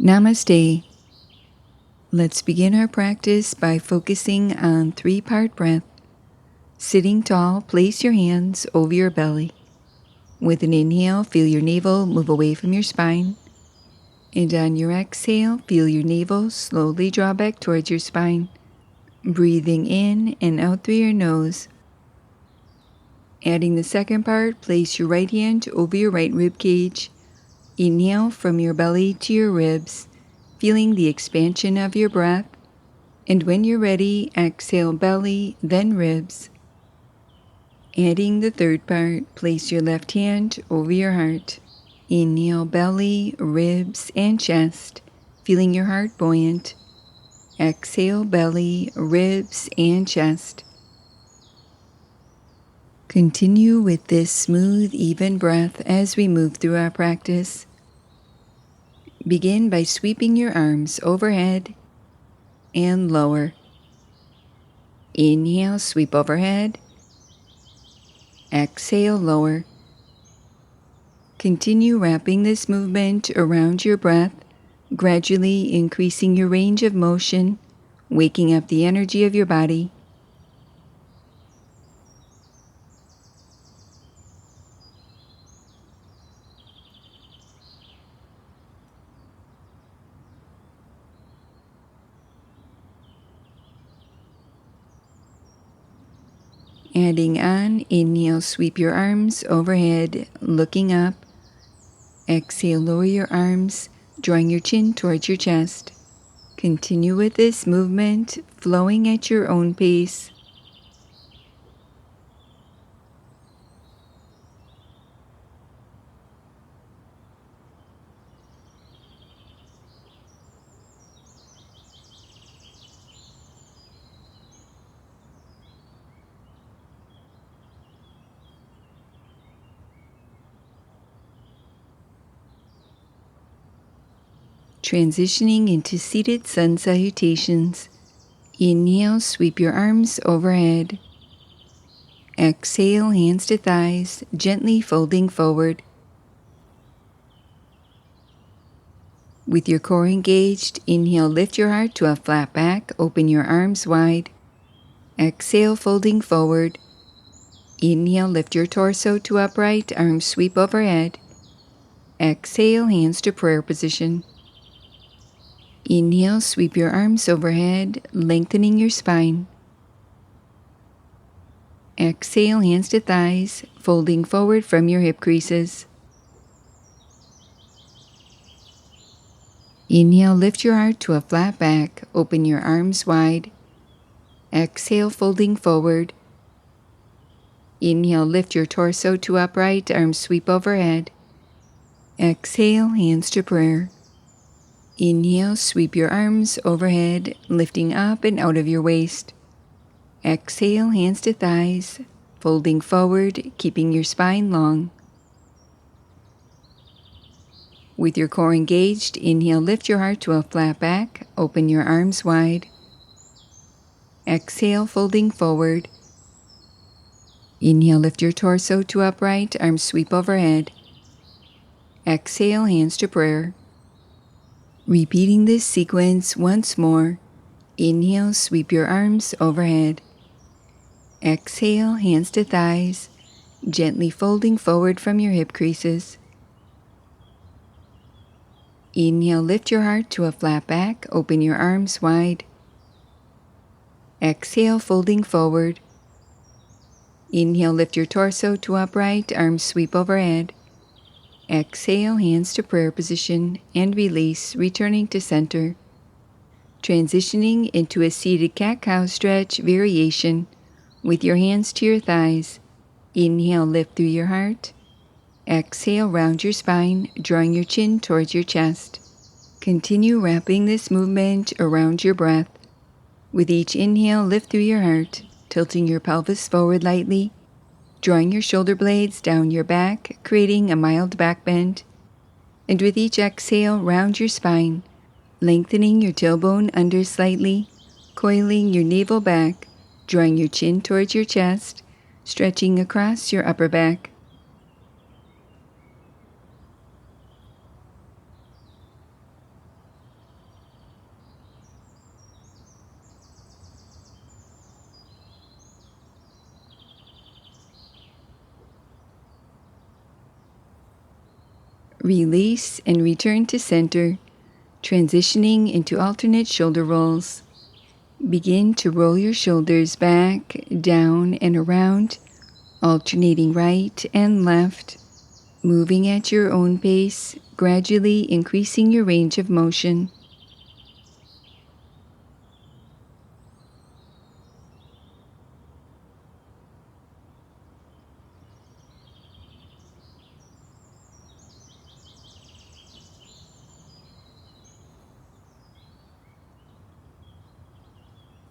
Namaste. Let's begin our practice by focusing on three-part breath. Sitting tall, place your hands over your belly. With an inhale, feel your navel move away from your spine. And on your exhale, feel your navel slowly draw back towards your spine. Breathing in and out through your nose. Adding the second part, place your right hand over your right rib cage. Inhale from your belly to your ribs, feeling the expansion of your breath. And when you're ready, exhale belly, then ribs. Adding the third part, place your left hand over your heart. Inhale belly, ribs, and chest, feeling your heart buoyant. Exhale belly, ribs, and chest. Continue with this smooth, even breath as we move through our practice. Begin by sweeping your arms overhead and lower. Inhale, sweep overhead. Exhale, lower. Continue wrapping this movement around your breath, gradually increasing your range of motion, waking up the energy of your body. Adding on, inhale, sweep your arms overhead, looking up. Exhale, lower your arms, drawing your chin towards your chest. Continue with this movement, flowing at your own pace. Transitioning into seated sun salutations. Inhale, sweep your arms overhead. Exhale, hands to thighs, gently folding forward. With your core engaged, inhale, lift your heart to a flat back, open your arms wide. Exhale, folding forward. Inhale, lift your torso to upright, arms sweep overhead. Exhale, hands to prayer position. Inhale, sweep your arms overhead, lengthening your spine. Exhale, hands to thighs, folding forward from your hip creases. Inhale, lift your heart to a flat back, open your arms wide. Exhale, folding forward. Inhale, lift your torso to upright, arms sweep overhead. Exhale, hands to prayer. Inhale, sweep your arms overhead, lifting up and out of your waist. Exhale, hands to thighs, folding forward, keeping your spine long. With your core engaged, inhale, lift your heart to a flat back, open your arms wide. Exhale, folding forward. Inhale, lift your torso to upright, arms sweep overhead. Exhale, hands to prayer. Repeating this sequence once more. Inhale, sweep your arms overhead. Exhale, hands to thighs, gently folding forward from your hip creases. Inhale, lift your heart to a flat back, open your arms wide. Exhale, folding forward. Inhale, lift your torso to upright, arms sweep overhead. Exhale, hands to prayer position, and release, returning to center. Transitioning into a seated cat-cow stretch variation with your hands to your thighs. Inhale, lift through your heart. Exhale, round your spine, drawing your chin towards your chest. Continue wrapping this movement around your breath. With each inhale, lift through your heart, tilting your pelvis forward lightly, drawing your shoulder blades down your back, creating a mild back bend. And with each exhale, round your spine, lengthening your tailbone under slightly, coiling your navel back, drawing your chin towards your chest, stretching across your upper back. Release and return to center, transitioning into alternate shoulder rolls. Begin to roll your shoulders back, down, and around, alternating right and left, moving at your own pace, gradually increasing your range of motion.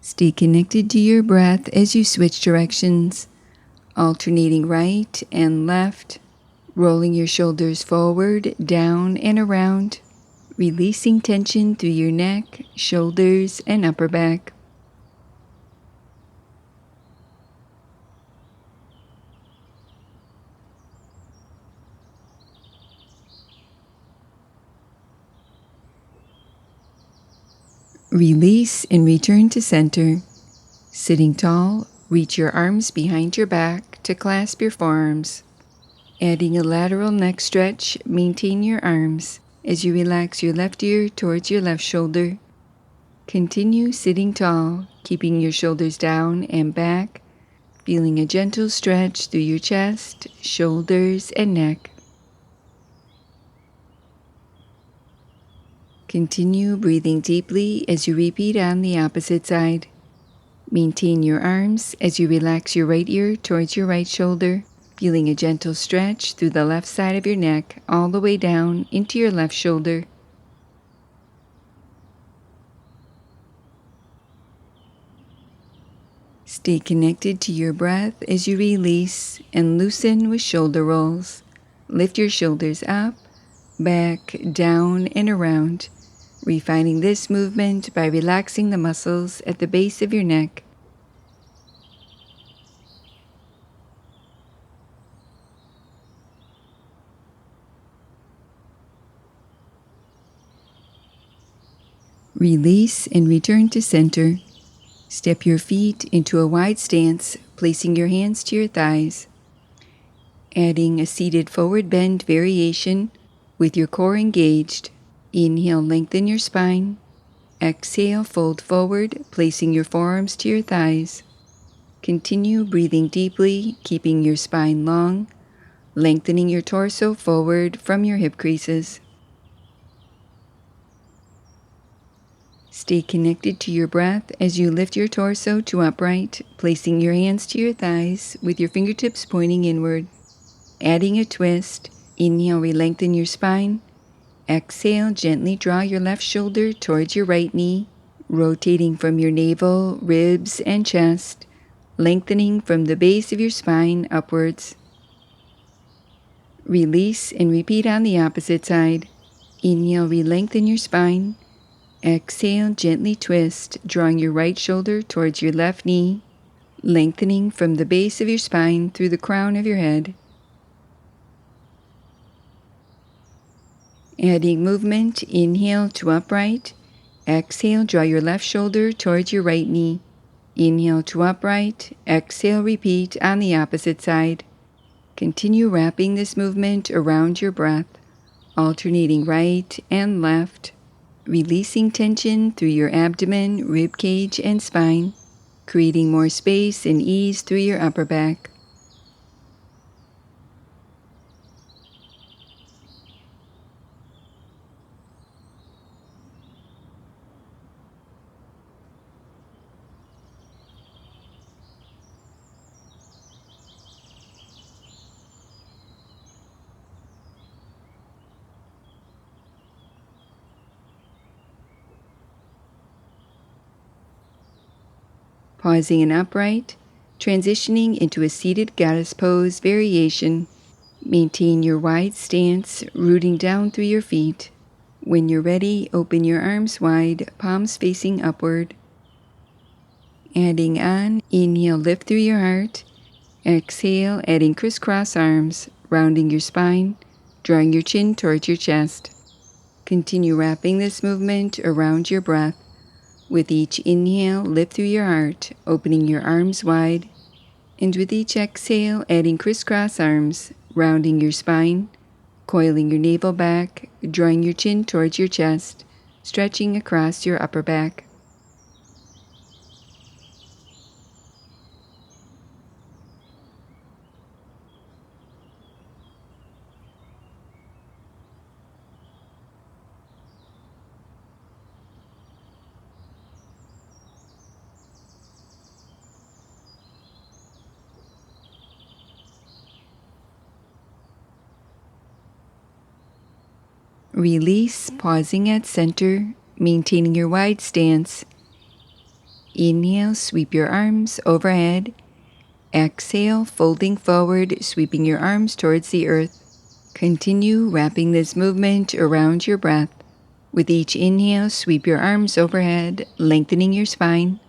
Stay connected to your breath as you switch directions, alternating right and left, rolling your shoulders forward, down, and around, releasing tension through your neck, shoulders, and upper back. Release and return to center. Sitting tall, reach your arms behind your back to clasp your forearms. Adding a lateral neck stretch, maintain your arms as you relax your left ear towards your left shoulder. Continue sitting tall, keeping your shoulders down and back, feeling a gentle stretch through your chest, shoulders, and neck. Continue breathing deeply as you repeat on the opposite side. Maintain your arms as you relax your right ear towards your right shoulder, feeling a gentle stretch through the left side of your neck all the way down into your left shoulder. Stay connected to your breath as you release and loosen with shoulder rolls. Lift your shoulders up, back, down, and around, refining this movement by relaxing the muscles at the base of your neck. Release and return to center. Step your feet into a wide stance, placing your hands to your thighs. Adding a seated forward bend variation with your core engaged. Inhale, lengthen your spine. Exhale, fold forward, placing your forearms to your thighs. Continue breathing deeply, keeping your spine long, lengthening your torso forward from your hip creases. Stay connected to your breath as you lift your torso to upright, placing your hands to your thighs with your fingertips pointing inward. Adding a twist, inhale, re-lengthen your spine. Exhale, gently draw your left shoulder towards your right knee, rotating from your navel, ribs, and chest, lengthening from the base of your spine upwards. Release and repeat on the opposite side. Inhale, re-lengthen your spine. Exhale, gently twist, drawing your right shoulder towards your left knee, lengthening from the base of your spine through the crown of your head. Adding movement, inhale to upright. Exhale, draw your left shoulder towards your right knee. Inhale to upright. Exhale, repeat on the opposite side. Continue wrapping this movement around your breath, alternating right and left, releasing tension through your abdomen, rib cage, and spine, creating more space and ease through your upper back. Pausing in upright, transitioning into a seated goddess pose variation. Maintain your wide stance, rooting down through your feet. When you're ready, open your arms wide, palms facing upward. Adding on, inhale, lift through your heart. Exhale, adding crisscross arms, rounding your spine, drawing your chin towards your chest. Continue wrapping this movement around your breath. With each inhale, lift through your heart, opening your arms wide. And with each exhale, adding crisscross arms, rounding your spine, coiling your navel back, drawing your chin towards your chest, stretching across your upper back. Release, pausing at center, maintaining your wide stance. Inhale, sweep your arms overhead. Exhale, folding forward, sweeping your arms towards the earth. Continue wrapping this movement around your breath. With each inhale, sweep your arms overhead, lengthening your spine.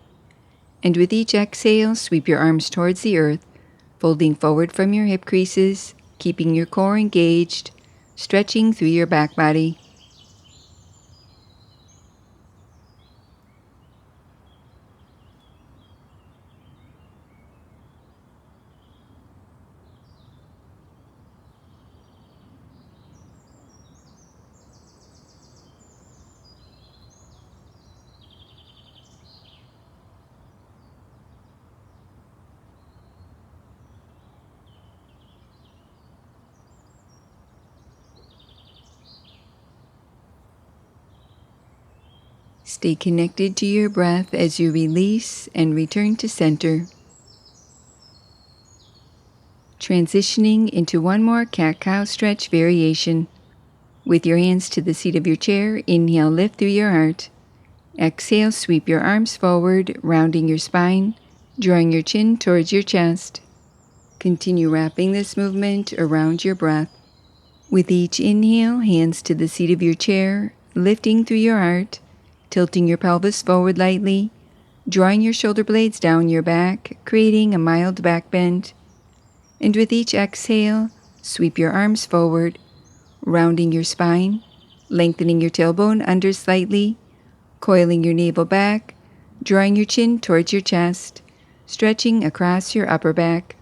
And with each exhale, sweep your arms towards the earth, folding forward from your hip creases, keeping your core engaged, stretching through your back body. Stay connected to your breath as you release and return to center. Transitioning into one more cat-cow stretch variation. With your hands to the seat of your chair, inhale, lift through your heart. Exhale, sweep your arms forward, rounding your spine, drawing your chin towards your chest. Continue wrapping this movement around your breath. With each inhale, hands to the seat of your chair, lifting through your heart, tilting your pelvis forward lightly, drawing your shoulder blades down your back, creating a mild back bend. And with each exhale, sweep your arms forward, rounding your spine, lengthening your tailbone under slightly, coiling your navel back, drawing your chin towards your chest, stretching across your upper back.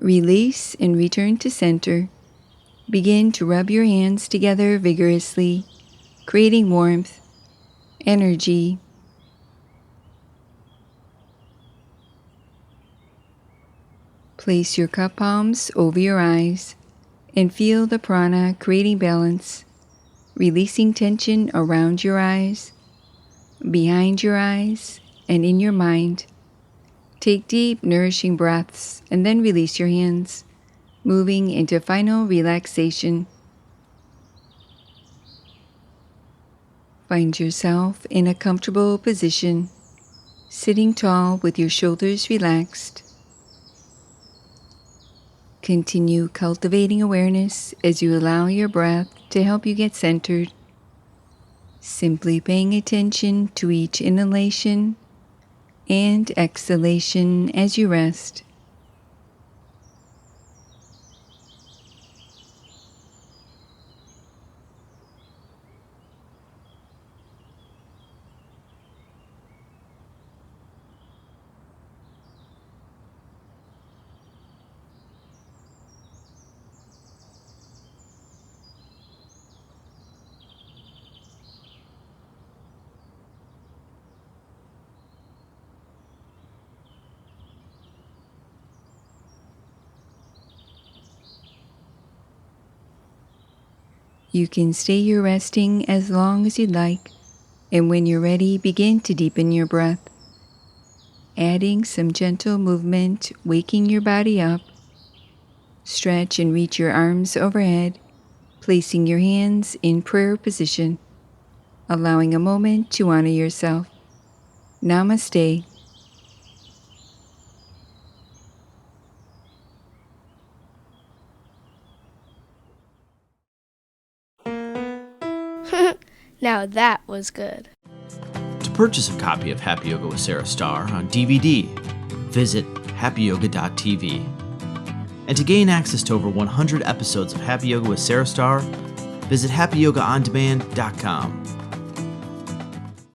Release and return to center. Begin to rub your hands together vigorously, creating warmth, energy. Place your cup palms over your eyes and feel the prana creating balance, releasing tension around your eyes, behind your eyes, and in your mind. Take deep, nourishing breaths and then release your hands, moving into final relaxation. Find yourself in a comfortable position, sitting tall with your shoulders relaxed. Continue cultivating awareness as you allow your breath to help you get centered. Simply paying attention to each inhalation and exhalation as you rest. You can stay here resting as long as you'd like, and when you're ready, begin to deepen your breath, adding some gentle movement, waking your body up. Stretch and reach your arms overhead, placing your hands in prayer position, allowing a moment to honor yourself. Namaste. Now that was good. To purchase a copy of Happy Yoga with Sarah Starr on DVD, visit happyyoga.tv. And to gain access to over 100 episodes of Happy Yoga with Sarah Starr, visit happyyogaondemand.com.